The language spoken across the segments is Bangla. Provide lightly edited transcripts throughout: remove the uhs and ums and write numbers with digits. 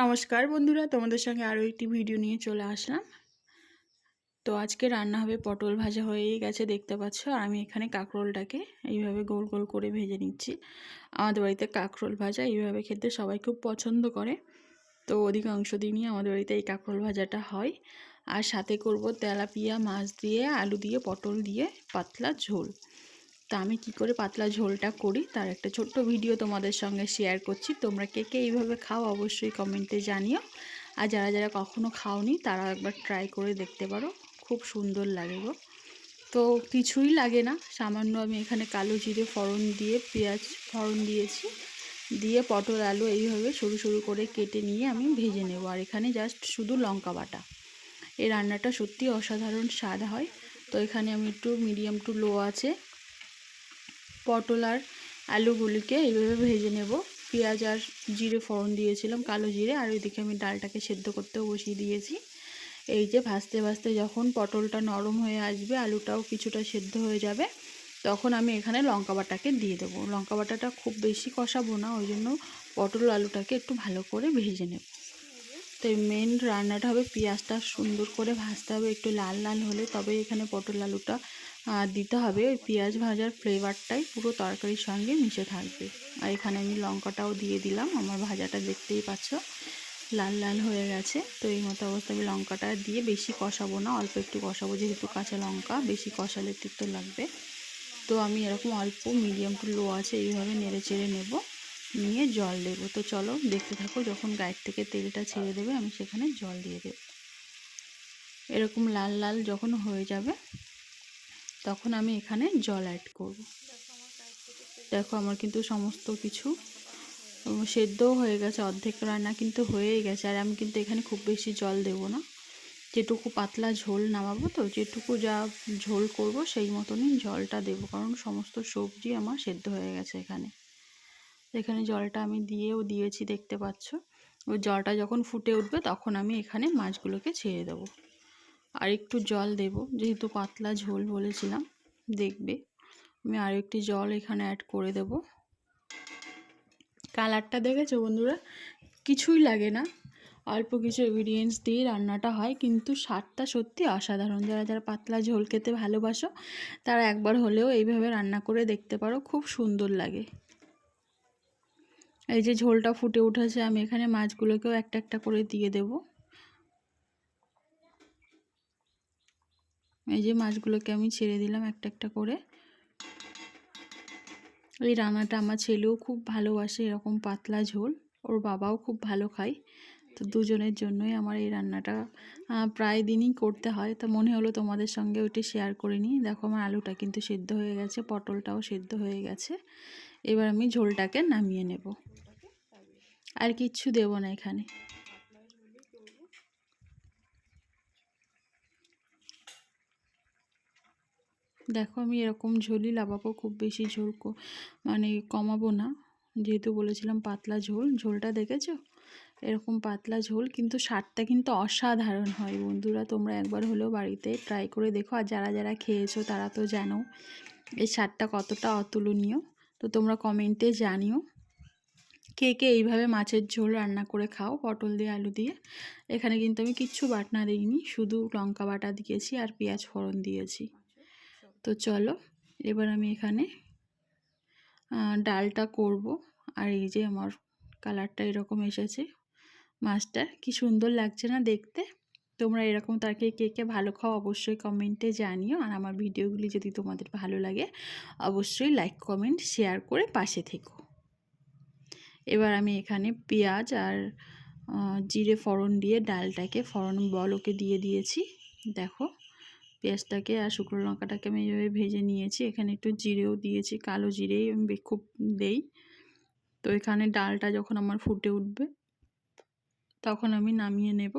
নমস্কার বন্ধুরা, তোমাদের সঙ্গে আরও একটি ভিডিও নিয়ে চলে আসলাম। তো আজকে রান্না হবে পটল ভাজা হয়েই গেছে দেখতে পাচ্ছ। আর আমি এখানে কাঁকরোলটাকে এইভাবে গোল গোল করে ভেজে নিচ্ছি। আমাদের বাড়িতে কাঁকরোল ভাজা এইভাবে খেতে সবাই খুব পছন্দ করে। তো অধিকাংশ দিনই আমাদের বাড়িতে এই কাঁকরোল ভাজাটা হয়। আর সাথে করব তেলাপিয়া মাছ দিয়ে, আলু দিয়ে, পটল দিয়ে পাতলা ঝোল। তা আমি কি করে পাতলা ঝোলটা করি তার একটা ছোট্ট ভিডিও তোমাদের সঙ্গে শেয়ার করছি। তোমরা কে কে এইভাবে খাও অবশ্যই কমেন্টে জানিও। আর যারা যারা কখনো খাওনি তারা একবার ট্রাই করে দেখতে পারো, খুব সুন্দর লাগে গো। তো কিছুই লাগে না, সামান্য আমি এখানে কালো জিরে ফোড়ন দিয়ে পেঁয়াজ ফোড়ন দিয়েছি, দিয়ে পটল আলু এইভাবে সরু সরু করে কেটে নিয়ে আমি ভেজে নেব। আর এখানে জাস্ট শুধু লঙ্কা বাটা। এই রান্নাটা সত্যি অসাধারণ স্বাদ হয়। তো এখানে আমি একটু মিডিয়াম টু লো আছে পটল আর আলুগুলিকে এইভাবে ভেজে নেব। পেঁয়াজ আর জিরে ফোড়ন দিয়েছিলাম, কালো জিরে। আর ওইদিকে আমি ডালটাকে সেদ্ধ করতেও বসিয়ে দিয়েছি। এই যে ভাজতে ভাজতে যখন পটলটা নরম হয়ে আসবে, আলুটাও কিছুটা সেদ্ধ হয়ে যাবে, তখন আমি এখানে লঙ্কা বাটাকে দিয়ে দেবো। লঙ্কা বাটাটা খুব বেশি কষাবো না, ওই জন্য পটল আলুটাকে একটু ভালো করে ভেজে নেব। তো মেন রান্নাটা হবে পেঁয়াজটা সুন্দর করে ভাজতে হবে, একটু লাল লাল হলে তবে এখানে পটল আলুটা দিতে হবে। ওই পেঁয়াজ ভাজার ফ্লেভারটাই পুরো তরকারির সঙ্গে মিশে থাকবে। আর এখানে আমি লঙ্কাটাও দিয়ে দিলাম। আমার ভাজাটা দেখতেই পাচ্ছ লাল লাল হয়ে গেছে। তো এই মতো অবস্থায় আমি লঙ্কাটা দিয়ে বেশি কষাবো না, অল্প একটু কষাবো, যেহেতু কাঁচা লঙ্কা বেশি কষালে তিক্ত লাগবে। তো আমি এরকম অল্প মিডিয়াম টু লো আছে এইভাবে নেড়ে চেড়ে নেব, নিয়ে জল দেব। তো চলো দেখতে থাকো, যখন গায়ের থেকে তেলটা ছেড়ে দেবে আমি সেখানে জল দিয়ে দেব। এরকম লাল লাল যখন হয়ে যাবে তখন আমি এখানে জল অ্যাড করব। দেখো আমার কিন্তু সমস্ত কিছু সেদ্ধও হয়ে গেছে, অর্ধেক রান্না কিন্তু হয়েই গেছে। আর আমি কিন্তু এখানে খুব বেশি জল দেব না, যেটুকু পাতলা ঝোল নামাবো, তো যেটুকু যা ঝোল করব সেই মতনই জলটা দেব, কারণ সমস্ত সবজি আমার সেদ্ধ হয়ে গেছে এখানে। এখানে জলটা আমি দিয়েছি দেখতে পাচ্ছ। ওই জলটা যখন ফুটে উঠবে তখন আমি এখানে মাছগুলোকে ছেড়ে দেব। আর একটু জল দেব, যেহেতু পাতলা ঝোল বলেছিলাম। দেখবে আমি আর একটু জল এখানে অ্যাড করে দেব। কালারটা দেখেছো বন্ধুরা, কিছুই লাগে না, অল্প কিছু ইনগ্রিডিয়েন্টস দিয়ে রান্নাটা হয়, কিন্তু স্বাদটা সত্যি অসাধারণ। যারা যারা পাতলা ঝোল খেতে ভালোবাসো তারা একবার হলেও এইভাবে রান্না করে দেখতে পারো, খুব সুন্দর লাগে। এই যে ঝোলটা ফুটে উঠেছে, আমি এখানে মাছগুলোকেও একটা একটা করে দিয়ে দেব। এই যে মাছগুলোকে আমি ছেড়ে দিলাম একটা একটা করে। এই রান্নাটা আমার ছেলেও খুব ভালোবাসে, এরকম পাতলা ঝোল। ওর বাবাও খুব ভালো খায়। তো দুজনের জন্যই আমার এই রান্নাটা প্রায় দিনই করতে হয়। তো মনে হলো তোমাদের সঙ্গে ওইটি শেয়ার করে নিই। দেখো আমার আলুটা কিন্তু সেদ্ধ হয়ে গেছে, পটলটাও সেদ্ধ হয়ে গেছে। এবার আমি ঝোলটাকে নামিয়ে নেব, আর কিচ্ছু দেব না এখানে। দেখো আমি এরকম ঝোলই লাগাবো, খুব বেশি ঝোল মানে কমাবো না, যেহেতু বলেছিলাম পাতলা ঝোল। ঝোলটা দেখেছো, এরকম পাতলা ঝোল, কিন্তু স্বাদটা কিন্তু অসাধারণ হয় বন্ধুরা। তোমরা একবার হলেও বাড়িতে ট্রাই করে দেখো। আর যারা যারা খেয়েছো তারা তো জানো এই স্বাদটা কতটা অতুলনীয়। তো তোমরা কমেন্টে জানিও কে কে এইভাবে মাছের ঝোল রান্না করে খাও পটল দিয়ে আলু দিয়ে। এখানে কিন্তু আমি কিচ্ছু বাটনা দিইনি, শুধু লঙ্কা বাটা দিয়েছি আর পেঁয়াজ ফোড়ন দিয়েছি। তো চলো এবার আমি এখানে ডালটা করব। আর এই যে আমার কালারটা এরকম এসেছে, মাছটা কি সুন্দর লাগছে না দেখতে। তোমরা এরকম তরকারি কে কে ভালো খাও অবশ্যই কমেন্টে জানিও। আর আমার ভিডিওগুলি যদি তোমাদের ভালো লাগে অবশ্যই লাইক কমেন্ট শেয়ার করে পাশে থেকো। এবার আমি এখানে পেঁয়াজ আর জিরে ফোড়ন দিয়ে ডালটাকে ফোড়ন বলকে দিয়ে দিয়েছি। দেখো পেঁয়াজটাকে আর শুকনো লঙ্কাটাকে আমি এইভাবে ভেজে নিয়েছি। এখানে একটু জিরেও দিয়েছি, কালো জিরেই আমি খুব দেই। তো এখানে ডালটা যখন আমার ফুটে উঠবে তখন আমি নামিয়ে নেব।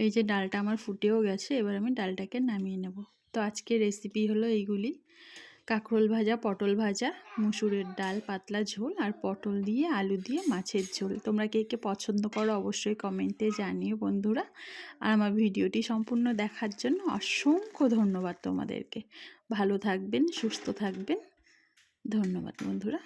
এই যে ডালটা আমার ফুটেও গেছে, এবার আমি ডালটাকে নামিয়ে নেব। তো আজকের রেসিপি হলো এইগুলি: কাঁকরোল ভাজা, পটল ভাজা, মুসুরের ডাল, পাতলা ঝোল, আর পটল দিয়ে আলু দিয়ে মাছের ঝোল। তোমরা কে কে পছন্দ করো অবশ্যই কমেন্টে জানিও বন্ধুরা। আর আমার ভিডিওটি সম্পূর্ণ দেখার জন্য অসংখ্য ধন্যবাদ তোমাদেরকে। ভালো থাকবেন, সুস্থ থাকবেন। ধন্যবাদ বন্ধুরা।